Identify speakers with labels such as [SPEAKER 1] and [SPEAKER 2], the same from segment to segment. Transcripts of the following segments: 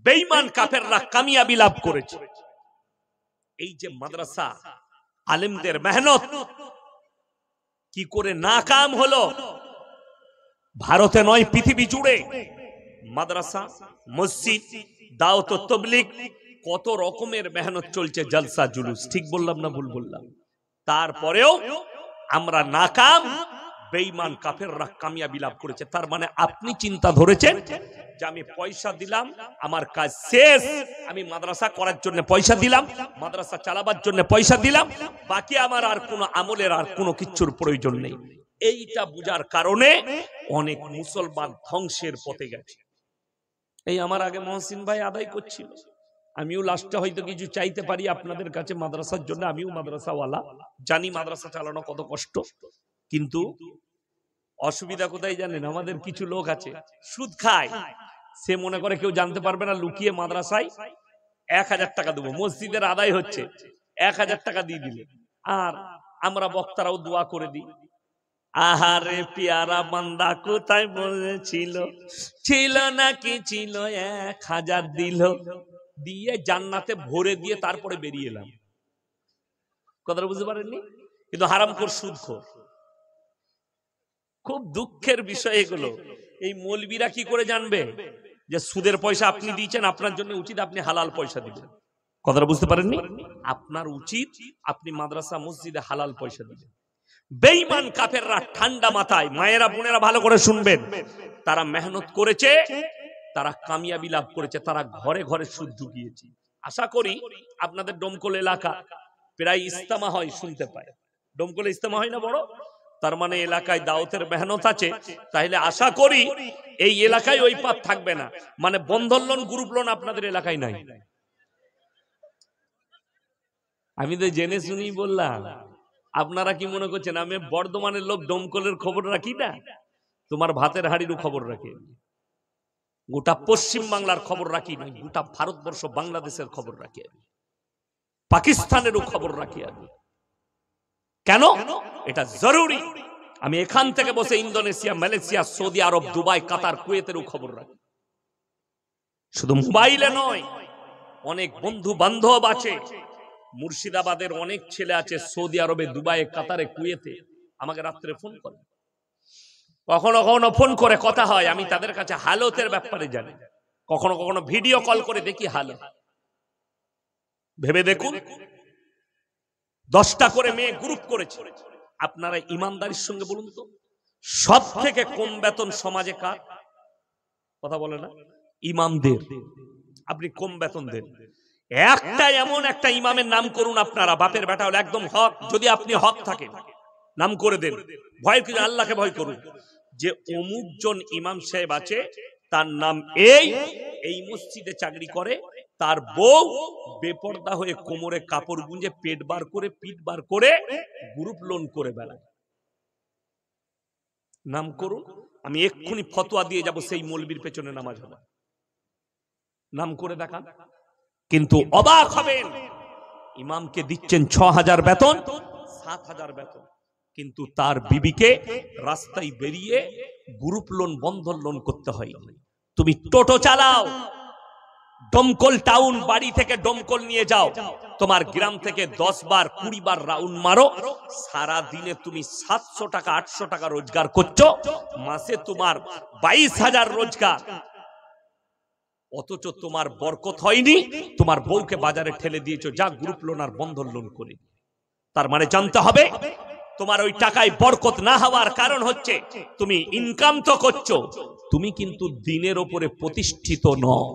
[SPEAKER 1] বেঈমান কাফেররা কামিয়াবি লাভ করেছে। এই যে মাদ্রাসা আলেমদের মেহনত কি করে নাকাম হলো, ভারতে নয় পৃথিবী জুড়ে মাদ্রাসা, মসজিদ, দাওয়াত ও তাবলীগ কত রকমের মেহনত চলছে, জলসা জুলুস, ঠিক বললাম না ভুল বললাম? তারপরেও আমরা নাকাম, বেঈমান কাফেররা কামিয়াবি লাভ করেছে। তার মানে আপনি চিন্তা ধরেছেন যে আমি পয়সা দিলাম, আমার কাজ শেষ, আমি মাদ্রাসা করার জন্য পয়সা দিলাম, মাদ্রাসা চালাবার জন্য পয়সা দিলাম, বাকি আমার আর কোনো আমলের আর কোনো কিছুর প্রয়োজন নেই। এইটা বুঝার কারণে অনেক মুসলমান ধ্বংসের পথে গেছে। এই আমার আগে মহসিন ভাই আদায় করছিল, আমিও লাস্টে হয়তো কিছু চাইতে পারি আপনাদের কাছে মাদ্রাসার জন্য, আমিও মাদ্রাসাওয়ালা, জানি মাদ্রাসা চালানো কত কষ্ট। কিন্তু অসুবিধা কোথায় জানেন? আমাদের কিছু লোক আছে সুদ খায়, সে মনে করে কেউ জানতে পারবে না, লুকিয়ে মাদ্রাসায় 1000 টাকা দেবো, মসজিদের আদায় হচ্ছে 1000 টাকা দিয়ে দিলে, আর আমরা বক্তারাও দোয়া করে দিই, আহারে পিয়ারা বান্দা কোথায় বলেছিল, ছিল নাকি ছিল 1000 দিল, দিয়ে জান্নাতে ভরে দিয়ে তারপরে বেরিয়ে এলাম। কথাটা বুঝতে পারেননি? কিন্তু হারামখোর, সুদখোর। খুব দুঃখের বিষয় এগুলো। এই মৌলবীরা কি করে জানবে যে সুদের পয়সা আপনি দিয়েছেন, আপনার জন্য উচিত আপনি হালাল পয়সা দিবেন? কথাটা বুঝতে পারেননি? আপনার উচিত আপনি মাদ্রাসা মসজিদে হালাল পয়সা দিবেন। বেঈমান কাফেররা ঠান্ডা মাথায়, মায়েরা বোনেরা ভালো করে শুনবেন, তারা মেহনত করেছে, তারা কামিয়াবি লাভ করেছে, তারা ঘরে ঘরে সুদ ঢুকিয়েছে। আশা করি আপনাদের ডোমকল এলাকা প্রায় ইস্তেমা হয়, শুনতে পায়, ডোমকলে ইস্তেমা হয় না বড়? তার মানে এলাকায় দাওয়াতের মেহনত আছে, তাহলে আশা করি এই এলাকায় ওই পাপ থাকবে না। মানে বন্ধন লোন, গ্রুপ লোন আপনাদের এলাকায় নাই। আমি তো জেনে শুনেই বললাম। আপনারা কি মনে করছেন আমি বর্ধমানের লোক ডোমকলের খবর রাখি না? তোমার ভাতের হাঁড়িরও খবর রাখি, গোটা পশ্চিম বাংলার খবর রাখি না, গোটা ভারতবর্ষ বাংলাদেশের খবর রাখি, পাকিস্তানেরও খবর রাখি আমি। কেন? এটা জরুরি। আমি এখান থেকে বসে ইন্দোনেশিয়া, মালয়েশিয়া, সৌদি আরব, দুবাই, কাতার, কুয়েতেরও খবর রাখি। শুধু মোবাইলে নয়, অনেক বন্ধু বান্ধব আছে, মুর্শিদাবাদের অনেক ছেলে আছে সৌদি আরবে, দুবাইয়ে, কাতারে, কুয়েতে, আমাকে রাত্রে ফোন করে, কখনো কখনো ফোন করে কথা হয়, আমি তাদের কাছে হালতের ব্যাপারে জানি, কখনো কখনো ভিডিও কল করে দেখি হালত। ভেবে দেখুন, 10টা করে মেয়ে গ্রুপ করেছে। আপনারা ইমানদারির সঙ্গে বলুন তো, সব থেকে কম বেতন সমাজে কার? কথা বলে না? ইমামদের। আপনি কম বেতন দেন, একটা এমন একটা ইমামের নাম করুন আপনারা, বাপের বেটা হলে একদম হক, যদি আপনি হক থাকেন নাম করে দেন, ভয় কি? আল্লাহকে ভয় করুন, যে অমুক জন ইমাম সাহেব আছে, তার নাম এই মসজিদে চাকরি করে, তার বউ বেপর্দা হয়ে কোমরে কাপড় গুঁজে পেট বার করে পিঠ বার করে গ্রুপ লোন করে বেড়ায়, নাম করুন, আমি এক্ষুনি ফতোয়া দিয়ে যাব সেই মৌলবীর পেছনে নামাজ হবে, নাম করে দেখান। কিন্তু অবাক হবেন, ইমামকে দিচ্ছেন 6000 বেতন, 7000 বেতন, কিন্তু তার বিবিকে রাস্তায় বেরিয়ে গ্রুপ লোন, বন্ধন লোন করতে হয়। তুমি টোটো চালাও, ডোমকল টাউন, বাড়ি থেকে ডোমকল নিয়ে যাও, তোমার গ্রাম থেকে 10 বার 20 বার রাউন্ড মারো, সারা দিনে তুমি 700 টাকা 800 টাকা রোজগার করছো, মাসে তোমার 22,000 রোজগার, অথচ তোমার বরকত হয়নি, তোমার বউকে বাজারে ঠেলে দিয়েছো যা গ্রুপ লোন আর বন্ধন লোন করে। তার মানে জানতে হবে তোমার ওই টাকায় বরকত না হওয়ার কারণ হচ্ছে তুমি ইনকাম তো করছো, তুমি কিন্তু দিনের ওপরে প্রতিষ্ঠিত নও।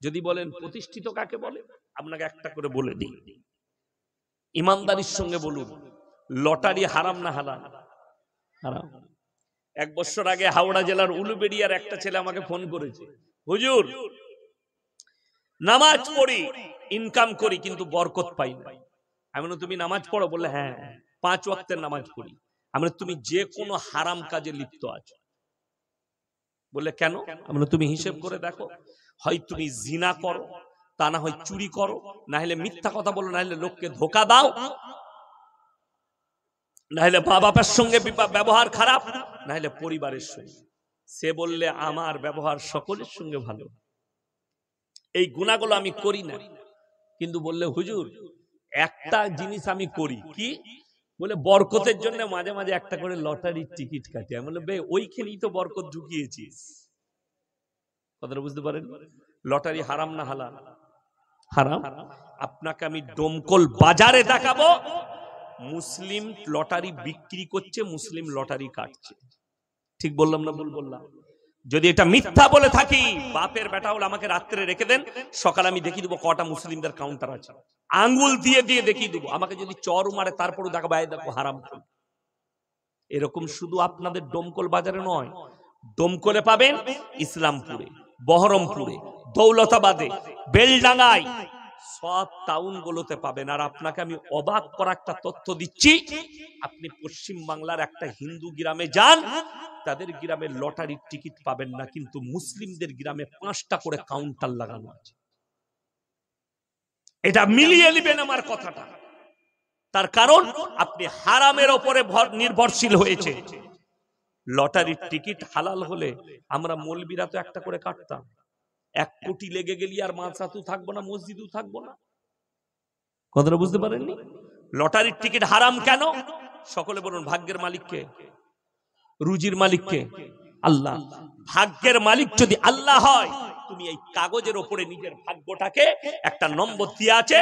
[SPEAKER 1] যদি বলেন প্রতিষ্ঠিত কাকে বলে, আপনাকে একটা করে বলে দিই, ইমানদারির সঙ্গে বলুন, লটারি হারাম না হালাল? হারাম। 1 বছর আগে হাওড়া জেলার উলুবেড়িয়ার একটা ছেলে আমাকে ফোন করেছে, হুজুর নামাজ পড়ি, ইনকাম করি, কিন্তু বরকত পাই না। আমি বললাম তুমি নামাজ পড়ো? বললে হ্যাঁ 5 ওয়াক্তের নামাজ পড়ি। আমি বললাম তুমি যে কোনো হারাম কাজে লিপ্ত আছো? বললে কেন? আমি বললাম তুমি হিসেব করে দেখো, হয় তুমি জিনা করো, তা না হয় চুরি করো, না হলে মিথ্যা কথা বলো, না হলে লোককে ধোকা দাও, না হলে মা বাবার সঙ্গে ব্যবহার খারাপ, না হলে পরিবারের সঙ্গে। সে বললে আমার ব্যবহার সকলের সঙ্গে ভালো। এই গুনাহগুলো আমি করি না, কিন্তু বললে হুজুর একটা জিনিস আমি করি, কি বলে বরকতের জন্য মাঝে মাঝে একটা করে লটারির টিকিট কাটি। আমি বললাম বে ওইখানেই তো বরকত ঢুকিয়েছিস। কথাটা বুঝতে পারেন? লটারি হারাম না হালাল? হারাম। আপনাকে আমি ডোমকল বাজারে দেখাবো, মুসলিম লটারি বিক্রি করছে, মুসলিম লটারি কাটছে। ঠিক বললাম না ভুল বললাম? যদি এটা মিথ্যা বলে থাকি, বাপের বেটা হলে আমাকে রাত্রে রেখে দেন, সকালে আমি দেখিয়ে দেবো কটা মুসলিমদের কাউন্টার আছে, আঙ্গুল দিয়ে দিয়ে দেখিয়ে দেবো। আমাকে যদি চর মারে তারপরও দেখাবো এই দেখো হারাম। এরকম শুধু আপনাদের ডোমকল বাজারে নয়, ডোমকলে পাবেন, ইসলামপুরে, বহরমপুরে, দৌলতাবাদে, বেলডাঙ্গায়, সব টাউন গুলোতে পাবেন। আর আপনাকে আমি অবাক করা একটা তথ্য দিচ্ছি, আপনি পশ্চিম বাংলার একটা হিন্দু গ্রামে যান, তাদের গ্রামে লটারির টিকিট পাবেন না, কিন্তু মুসলিমদের গ্রামে 5টা করে কাউন্টার লাগানো আছে। এটা মিলিয়ে নেবেন আমার কথাটা। তার কারণ আপনি হারামের উপরে নির্ভরশীল হয়েছে। লটারির টিকিট হালাল হলে আমরা মৌলবীরা তো একটা করে কাটতাম, 1 কোটি লেগে গেলি আর মাদ্রাসা থাকবো না, মসজিদও থাকবো না। কথাটা বুঝতে পারেননি? লটারির টিকিট হারাম কেন? সকলে বলুন ভাগ্যের মালিককে, রুজির মালিককে? আল্লাহ। ভাগ্যের মালিক যদি আল্লাহ হয়, তুমি এই কাগজের উপরে নিজের ভাগ্যটাকে একটা নম্বর দিয়ে আছে,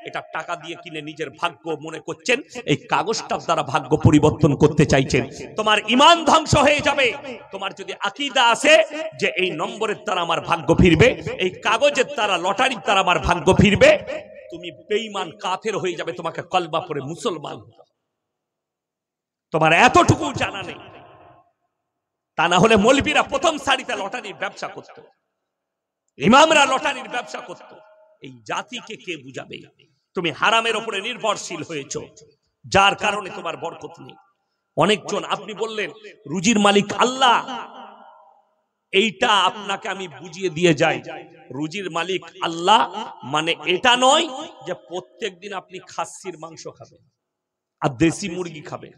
[SPEAKER 1] এটা টাকা দিয়ে কিনে নিজের ভাগ্য মনে করছেন, এই কাগজটার দ্বারা ভাগ্য পরিবর্তন করতে চাইছেন, তোমার ঈমান ধ্বংস হয়ে যাবে। তোমার যদি আকীদা আছে যে এই নম্বরের দ্বারা আমার ভাগ্য ফিরবে, এই কাগজের দ্বারা, লটারির দ্বারা আমার ভাগ্য ফিরবে, তুমি বেঈমান কাফের হয়ে যাবে, তোমাকে কলবা পড়ে মুসলমান হতে হবে। তোমার এতটুকু জানা নেই। তা না হলে মৌলবীরা প্রথম সারিতে লটারির ব্যবসা করত, ইমামরা লটারির ব্যবসা করত। এই জাতিকে কে বুঝাবে? তুমি হারামের উপরে নির্ভরশীল হয়েছো, যার কারণে তোমার বরকত নেই। অনেকজন, আপনি বললেন রুজির মালিক আল্লাহ, এইটা আপনাকে আমি বুঝিয়ে দিয়ে যাই। রুজির মালিক আল্লাহ মানে এটা নয় যে প্রত্যেকদিন আপনি খাসির মাংস খাবেন আর দেশি মুরগি খাবেন।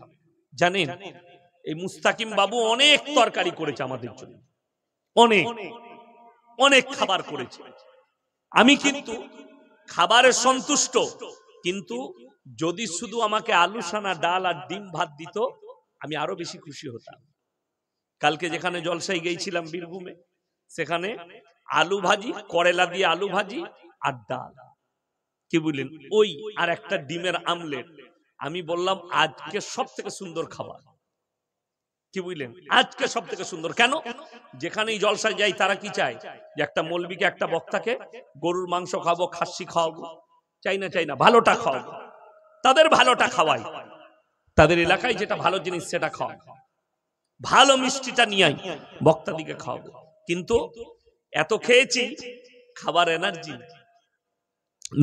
[SPEAKER 1] জানেন এই মুস্তাকিম বাবু অনেক তরকারি করেছে আমাদের জন্য, অনেক অনেক খাবার করেছে। আমি কিন্তু খাবারে সন্তুষ্ট, কিন্তু যদি শুধু আমাকে আলু সানা, ডাল আর ডিম ভাত দিত, আমি আরো বেশি খুশি হতাম। কালকে যেখানে জলসায় গিয়েছিলাম বীরভূমে, সেখানে আলু ভাজি, করেলা দিয়ে আলু ভাজি আর ডাল, কি বললেন, ওই আর একটা ডিমের আমলেট। আমি বললাম আজকে সব থেকে সুন্দর খাবার, কি বুঝলেন, আজকে সব থেকে সুন্দর। কেন? যেখানেই জলসায় যাই তারা কি চায় যে একটা মৌলবীকে, একটা বক্তাকে গরুর মাংস খাবো, খাসি খাওয়াবো, চাই না, চাই না, ভালোটা খাওয়াবো। তাদের ভালোটা খাওয়াই, তাদের এলাকায় যেটা ভালো জিনিস সেটা খাওয়া, ভালো মিষ্টিটা নিয়ে বক্তা দিকে খাওয়াবো। কিন্তু এত খেয়েছি, খাবার এনার্জি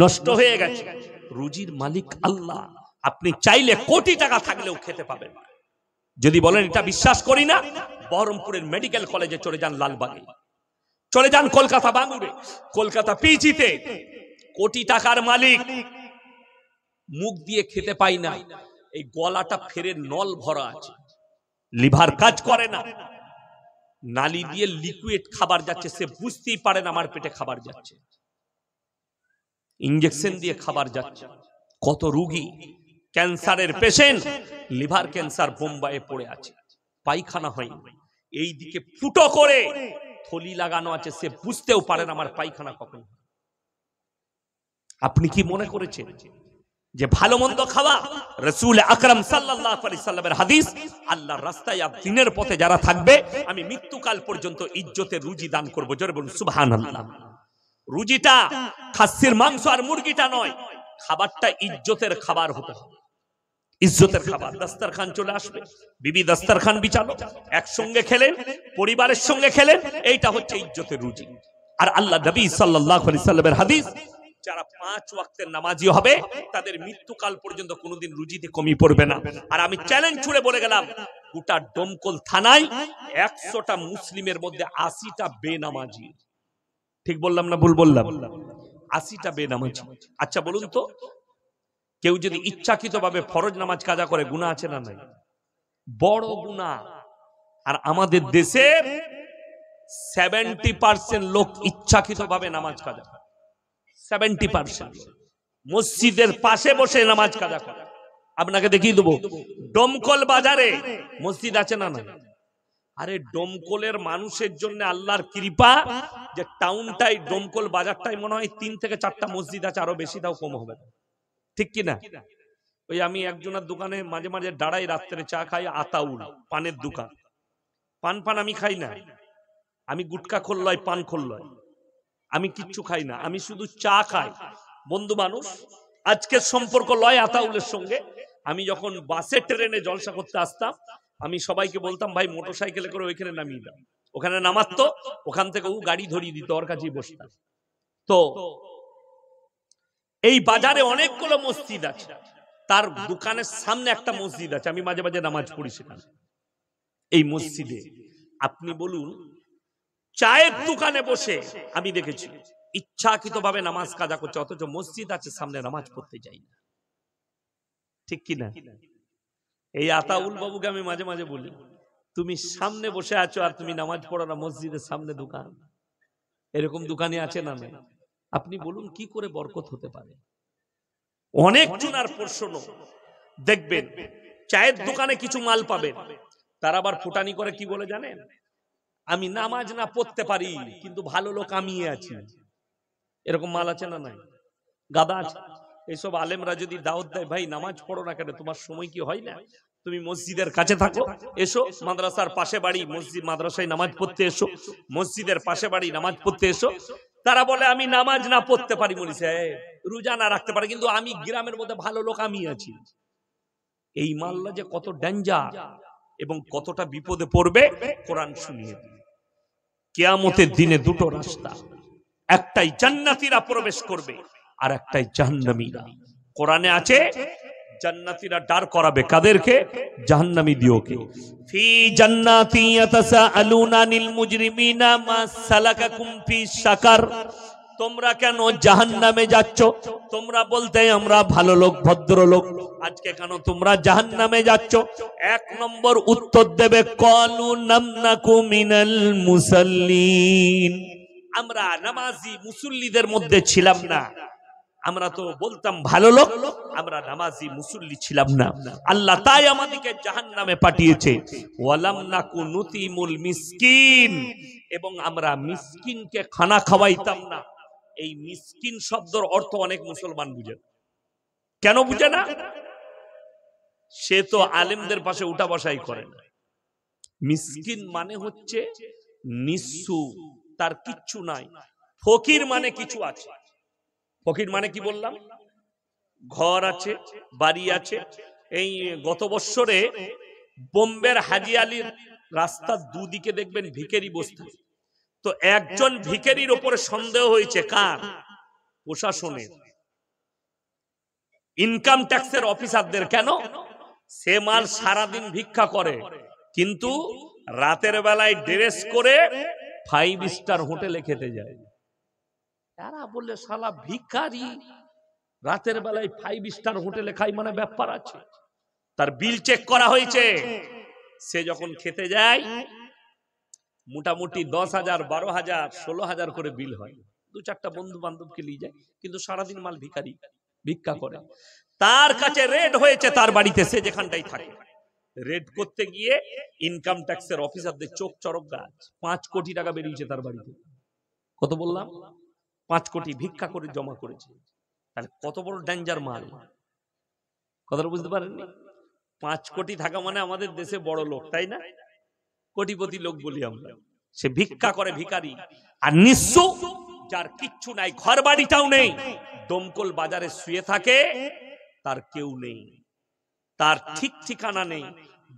[SPEAKER 1] নষ্ট হয়ে গেছে। রুজির মালিক আল্লাহ, আপনি চাইলে কোটি টাকা থাকলেও খেতে পাবেন। যদি বলেন এটা বিশ্বাস করি না, বহরমপুরের মেডিকেল কলেজে চলে যান, লালবাগে চলে যান, কলকাতা বাঙ্গুরে, কলকাতা পিজিতে, কোটি টাকার মালিক মুখ দিয়ে খেতে পাই না, এই গলাটা ফেরে নল ভরা আছে, লিভার কাজ করে না, নালি দিয়ে লিকুইড খাবার যাচ্ছে, সে বুঝতেই পারে না আমার পেটে খাবার যাচ্ছে, ইঞ্জেকশন দিয়ে খাবার যাচ্ছে। কত রোগী, ক্যান্সারের পেশেন্ট, লিভার ক্যান্সার বোম্বাইয়ে পড়ে আছে, পায়খানা হয়নি, এই দিকে ফুটো করে থলি লাগানো আছে, সে বুঝতেও পারে না আমার পায়খানা কখন। আপনি কি মনে করেছেন যে ভালো মন্দ খাওয়া? রাসূল আকরাম সাল্লাল্লাহু আলাইহি সাল্লামের হাদিস, আল্লাহর রাস্তায় আর দ্বীনের পথে যারা থাকবে, আমি মৃত্যুকাল পর্যন্ত ইজ্জতের রুজি দান করব। জোরে বলুন সুবহানাল্লাহ। রুজিটা খাসির মাংস আর মুরগিটা নয়, খাবারটা ইজ্জতের খাবার হতে হবে, ইজ্জতের খাবার। দস্তরখান চলে আসবে, বিবি দস্তরখান বিছালো, একসঙ্গে খেলেন, পরিবারের সঙ্গে খেলেন, এইটা হচ্ছে ইজ্জতের রুজি। আর আল্লাহ নবী সাল্লাল্লাহু আলাইহি সাল্লামের হাদিস, যারা 5 ওয়াক্তের নামাজি হবে তাদের মৃত্যুকাল পর্যন্ত কোনোদিন রুজিতে কমি পড়বে না। আর আমি চ্যালেঞ্জ ছুড়ে বলে গেলাম, গোটা ডোমকল থানায় 100টা মুসলিমের মধ্যে 80টা বেনামাজি। ঠিক বললাম না ভুল বললাম? 80টা বেনামাজি। আচ্ছা বলুন তো, কেউ যদি ইচ্ছাকৃতভাবে ফরজ নামাজ কাজা করে, গুনাহ আছে না নাই? বড় গুনাহ। আর আমাদের দেশের 70% লোক ইচ্ছাকৃতভাবে নামাজ কাজা করে। 70% মসজিদের পাশে বসে নামাজ কাজা করে। আপনাকে দেখিয়ে দেবো ডোমকল বাজারে মসজিদ আছে না না? আরে ডোমকলের মানুষের জন্য আল্লাহর কৃপা যে টাউনটাই ডোমকল বাজারটাই মনে হয় 3 থেকে 4টা মসজিদ আছে, আরো বেশি দাও কম হবে না, ঠিক কি না? ওই আমি একজনের দোকানে মাঝে মাঝে দাঁড়াই, রাত্রে চা খাই, আতাউল পানের দোকান। পান আমি খাই না, আমি গুটকা খোল্লয়, পান খোল্লয়, আমি কিচ্ছু খাই না, আমি শুধু চা খাই। বন্ধু মানুষ, আজকের সম্পর্ক লয় আতাউলের সঙ্গে। আমি যখন বাসে ট্রেনে জলসা করতে আসতাম, আমি সবাইকে বলতাম ভাই মোটরসাইকেলে করে ওইখানে নামিয়ে দাও, ওখানে নামাতো, ওখান থেকে ও গাড়ি ধরিয়ে দিত, ওর কাছেই বসতাম। তো এই বাজারে অনেকগুলো মসজিদ আছে, তার দোকানের সামনে একটা মসজিদ আছে, আমি মাঝে মাঝে নামাজ পড়ি সেখানে। এই মসজিদে আপনি বলুন, চায়ের দোকানে বসে আমি দেখেছি ইচ্ছাকৃতভাবে নামাজ কাজা করছে, অথচ মসজিদ আছে সামনে, নামাজ পড়তে যাই না, ঠিক কি না? এই আতাউল বাবুকে আমি মাঝে মাঝে বলি, তুমি সামনে বসে আছো আর তুমি নামাজ পড়ো না, মসজিদের সামনে দোকান। এরকম দোকানে আছে না না? আপনি বলুন কি করে বরকত হতে পারে? অনেক জনার প্রশ্ন দেখবেন, চায়ের দোকানে কিছু মাল পাবেন, তারা আবার ফুটানি করে কি বলে জানেন? আমি নামাজ না পড়তে পারি কিন্তু ভালো লোক আমি আছি। এরকম মাল আছে না নাই? গাদা আছে। এইসব আলেমরা যদি দাওয়াত দেয়, ভাই নামাজ পড়ো না কেন, তোমার সময় কি হয় না, তুমি মসজিদের কাছে থাকো, এসো মাদ্রাসার পাশে বাড়ি, মসজিদ মাদ্রাসায় নামাজ পড়তে এসো, মসজিদের পাশে বাড়ি নামাজ পড়তে এসো। তারা বলে আমি নামাজ না পড়তে পারি, বলিস রোজা না রাখতে পারি, কিন্তু আমি গ্রামের মধ্যে ভালো লোক আমি আছি। এই মাল্লা যে কত ডেঞ্জার এবং কতটা বিপদে পড়বে কোরআন শুনিয়ে দিন। কিয়ামতের দিনে দুটো রাস্তা, একটাই জান্নাতীরা প্রবেশ করবে আর একটাই জাহান্নামীরা। কোরআনে আছে জান্নাতীরা ডার করাবে কাদেরকে? জাহান্নামী দিওকে। ফি জান্নাতি ইয়াতাসাআলুনা আনিল মুজরিমিনা মা সালাকাকুম ফি সাকার। তোমরা কেন জাহান্নামে যাচ্ছ? তোমরা বলতে আমরা ভালো লোক, ভদ্রলোক, আজকে কেন তোমরা জাহান্নামে যাচ্ছ? এক নম্বর উত্তর দেবে ক্বালু নামনাকু মিনাল মুসাল্লিন, আমরা নামাজি মুসল্লিদের মধ্যে ছিলাম না। আমরা তো বলতাম ভালো লোক, আমরা নামাজি মুসল্লি ছিলাম না, আল্লাহ তাই আমাদেরকে জাহান্নামে পাঠিয়েছে। ওয়ালাম নাকু নুতিমুল মিসকিন, এবং আমরা মিসকিনকে খানা খাওয়াইতাম না। এই মিসকিন শব্দের অর্থ অনেক মুসলমান বুঝে না। কেন বুঝে না? সে তো আলেমদের পাশে উঠা বসাই করে না। মিসকিন মানে হচ্ছে নিঃস্ব, তার কিচ্ছু নাই। ফকির মানে কিছু আছে। ফকির মানে কি বললাম? ঘর আছে, বাড়ি আছে। এই গত বছরে বোম্বের হাজি আলীর রাস্তার দুদিকে দেখবেন ভিখারি বসতে, তো একজন ভিখারির উপরে সন্দেহ হয়েছে, কার? প্রশাসনের, ইনকাম ট্যাক্সের অফিসারদের। কেন? সে মাল সারাদিন ভিক্ষা করে, কিন্তু রাতের বেলায় ড্রেস করে 5 স্টার হোটেলে খেতে যায়। তারা বললে শালা ভিখারি রাতের বেলায় 5 স্টার হোটেলে খাই, মানে ব্যাপার আছে। তার বিল চেক করা হয়েছে, সে যখন খেতে যায় মোটামুটি 10,000, 12,000, 16,000 করে বিল হয়। 2-4টা বন্ধু বান্ধবকে নিয়ে যায়, কিন্তু সারাদিন মাল ভিখারি, ভিক্ষা করে। তার কাছে রেড হয়েছে তার বাড়িতে, সে যেখানটাই থাকে। রেড করতে গিয়ে ইনকাম ট্যাক্সের অফিসারদের চোখ চরক গাছ। 5 কোটি টাকা বেরিয়েছে তার বাড়িতে। কত বললাম? 5 কোটি ভিক্ষা করে জমা করেছে। তাহলে কত বড় ডেঞ্জার মাল, কথাটা বুঝতে পারেননি? 5 কোটি থাকা মানে আমাদের দেশে বড় লোক, তাই না? কোটিপতি লোক বলি আমরা। সে ভিক্ষা করে, ভিখারি। আর নিঃস্ব, যার কিচ্ছু নাই, ঘর বাড়িটাও নেই, দমকল বাজারে শুয়ে থাকে, তার কেউ নেই, তার ঠিক ঠিকানা নেই।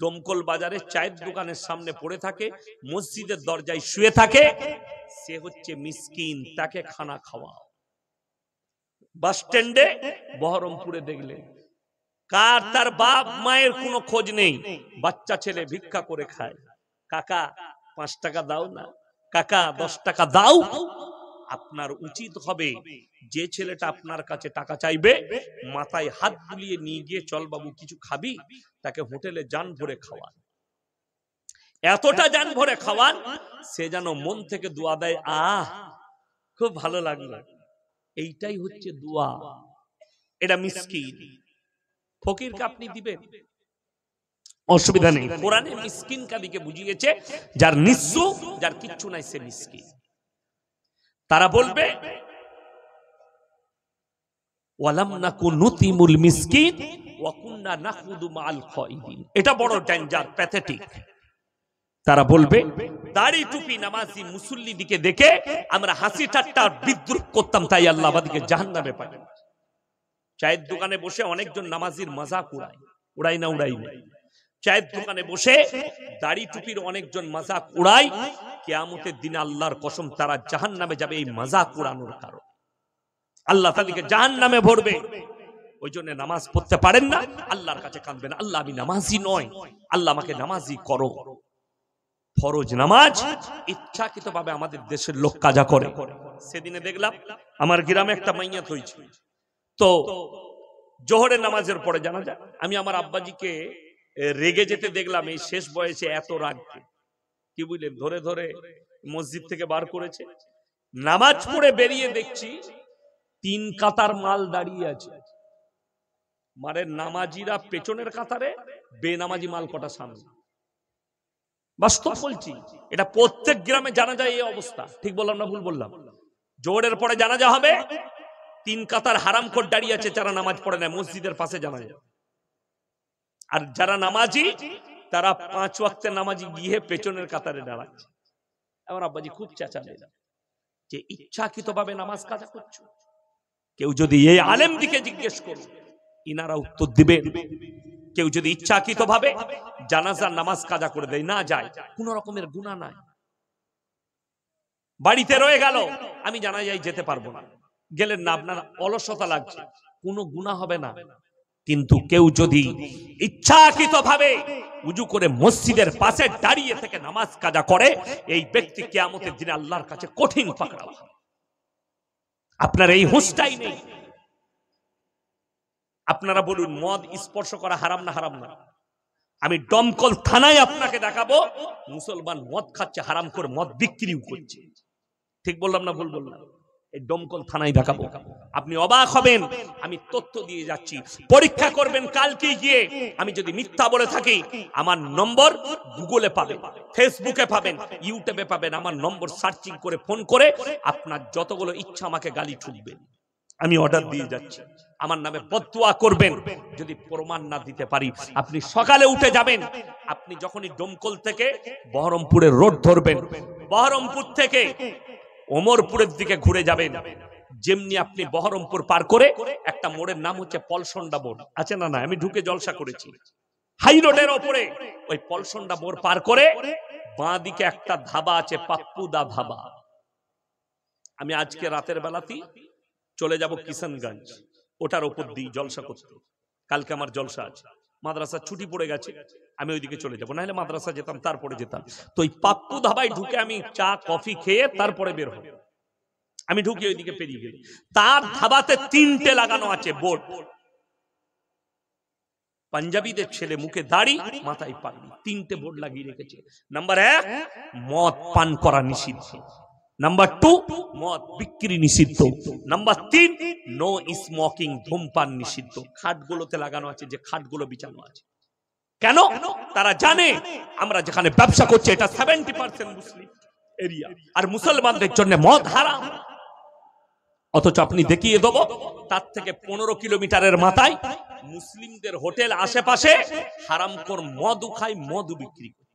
[SPEAKER 1] দমকল বাজারে চায়ের দোকানের সামনে পড়ে থাকে, মসজিদের দরজায় শুয়ে থাকে, সে হচ্ছে মিসকিন, তাকে খানা খাওয়াও। বাস স্ট্যান্ডে বহরমপুরে দেখলে কার তার বাপ মায়ের কোনো খোঁজ নেই, বাচ্চা ছেলে ভিক্ষা করে খায়। কাকা 5 টাকা দাও না, কাকা 10 টাকা দাও। আপনার উচিত হবে যে ছেলেটা আপনার কাছে টাকা চাইবে, মাথায় হাত বুলিয়ে নিয়ে গিয়ে চল বাবু কিছু খাবি, তাকে হোটেলে জান ভরে খাওয়ান। এতটা জান ভরে খাওয়ান সে যেন মন থেকে দোয়া দেয়, আহ খুব ভালো লাগলো। এইটাই হচ্ছে দোয়া। এটা মিসকিন। ফকিরকে আপনি দিবেন, অসুবিধা নেই। কোরআনে মিসকিন কাদিকে বুঝিয়েছে যার নিঃস্ব, যার কিচ্ছু নাই, সে মিসকিন। তারা বলবে ওয়ালাম নাকুন নুতিমুল মিসকিন ওয়া কুননা নাখুদু মাআল খাইদিন। এটা বড় ডেঞ্জার, প্যাথেটিক। তারা বলবে দাড়ি টুপি নামাজি মুসল্লি দিকে দেখে আমরা হাসি ঠাট্টা বিদ্রুপ করতাম, তাই আল্লাহ আমাদেরকে জাহান্নামে পাঠান। চায়ের দোকানে বসে অনেকজন নামাজির মজাক উড়ায়, উড়াই না? উড়াই না। চায়ের দোকানে বসে দাড়ি টুপির অনেকজন মজাক উড়ায়, কিয়ামতের দিনে আল্লাহর কসম তারা জাহান্নামে যাবে এই মজাক উড়ানোর কারণে। আল্লাহ তাদেরকে জাহান্নামে ভরবে। ওই জন্য নামাজ পড়তে পারেন না, আল্লাহর কাছে কাঁদবেন, আল্লাহ আমি নামাজি নয়, আল্লাহ আমাকে নামাজি করো। ফরজ নামাজ ইচ্ছাকৃতভাবে আমাদের দেশের লোক কাজা করে। সেদিনে দেখলাম আমার গ্রামে একটা মাইয়াত হয়েছে, তো জোহরের নামাজের পরে জানাজা, আমি আমার আব্বাজিকে রেগে যেতে দেখলাম। এই শেষ বয়সে এত রাগ, কি বুঝলেন, ধরে ধরে মসজিদ থেকে বার করেছে। নামাজ পড়ে বেরিয়ে দেখছি 3 কাতার মাল দাঁড়িয়ে আছে। মানে নামাজিরা পেছনের কাতারে, বেনামাজি মাল কটা সামনে। বাস্তব বলছি, এটা প্রত্যেক গ্রামে জানা যায় এই অবস্থা। ঠিক বললাম না ভুল বললাম? জোহরের পরে জানাজা হবে, 3 কাতার হারামখোর দাঁড়িয়ে আছে, যারা নামাজ পড়ে না মসজিদের পাশে জানা যায়। আর যারা নামাজি তারা 5 ওয়াক্তের নামাজি গিয়ে পেছনের কাতারে দাঁড়াচ্ছে। আমার আব্বাজি খুব চেঁচালেন যে ইচ্ছাকৃতভাবে নামাজ কাজা করছো। কেউ যদি এই আলেম দিকে জিজ্ঞেস করো, ইনারা উত্তর দিবেন। কেউ যদি ইচ্ছাকৃতভাবে জানাজার নামাজ কাজা করে দেয়, না যায়, কোন রকমের গুনাহ নাই, বাড়িতে রয়ে গেল, আমি জানাজায় যেতে পারবো না, গেলেন না, আপনার অলসতা লাগছে, কোনো গুনাহ হবে না। কিন্তু কেউ যদি ইচ্ছাকৃতভাবে উজু করে মসজিদের পাশে দাঁড়িয়ে থেকে নামাজ কাজা করে, এই ব্যক্তি কিয়ামতের দিনে আল্লাহর কাছে কঠিন পাকড়াও হবে। আপনার এই হুঁশটাই নেই। আপনারা বলুন মদ স্পর্শ করা হারাম না হারাম না? আমি দমকল থানায় আপনাকে দেখাবো মুসলমান মদ খাচ্ছে, হারাম করে মদ বিক্রিও করছে। ঠিক বললাম না ভুল বললাম? এই দমকল থানায় দেখাবো, আপনি অবাক হবেন। আমি তথ্য দিয়ে যাচ্ছি, পরীক্ষা করবেন কালকে গিয়ে। আমি যদি মিথ্যা বলে থাকি, আমার নম্বর গুগলে পাবেন, ফেসবুকে পাবেন, ইউটিউবে পাবেন। আমার নম্বর সার্চিং করে ফোন করে আপনার যতগুলো ইচ্ছা আমাকে গালি ঠুকবেন, আমি অর্ডার দিয়ে যাচ্ছি। আমার নামে বদদুয়া করবেন, যদি প্রমাণ না দিতে পারি। আপনি সকালে উঠে যাবেন, আপনি যখনই দমকল থেকে বহরমপুরের রোড ধরবেন, বহরমপুর থেকে ওমরপুরের দিকে ঘুরে যাবেন। যেমনি আপনি বহরমপুর পার করে একটা মোড়ের নাম হচ্ছে পলসন্ডা মোড়, আছে না? না, আমি ঢুকে জলসা করেছি। হাই রোডের ওপরে ওই পলসন্ডা মোড় পার করে বাঁ দিকে একটা ধাবা আছে, পাপ্পুদা ধাবা। আমি আজকে রাতের বেলাতেই চলে যাব কিষানগঞ্জ, ওটার উপর দিয়ে জলসা করতে। কালকে আমার জলসা আছে, মাদ্রাসা ছুটি পড়ে গেছে, আমি ওইদিকে চলে যাবো, নাহলে মাদ্রাসা যেতাম তারপরে যেতাম। তো ওই পাপ্পু ধাবায় ঢুকে আমি চা কফি খেয়ে তারপরে বের হব। আমি ঢুকে ওইদিকে পেরিয়ে গেলি, তার ধাবাতে 3টে লাগানো আছে বোর্ড। পাঞ্জাবিদের ছেলে, মুখে দাড়ি, মাথায় পাগড়ি, 3টে বোর্ড লাগিয়ে রেখেছে। নাম্বার 1 মদ পান করা নিষিদ্ধ, নাম্বার 2 মদ বিক্রি নিষিদ্ধ, নাম্বার 3 নো স্মোকিং, ধূমপান নিষিদ্ধ। খাটগুলোতে লাগানো আছে, যে খাটগুলো বিছানো আছে। কেন? তারা জানে আমরা যেখানে ব্যবসা করছি এটা 70% মুসলিম এরিয়া, আর মুসলমানদের জন্য মদ হারাম। অথচ আপনি দেখিয়ে দেব তার থেকে 15 কিলোমিটারের মাথায় মুসলিমদের হোটেল, আশেপাশে হারামখোর মদ খায়, মদ বিক্রি করে।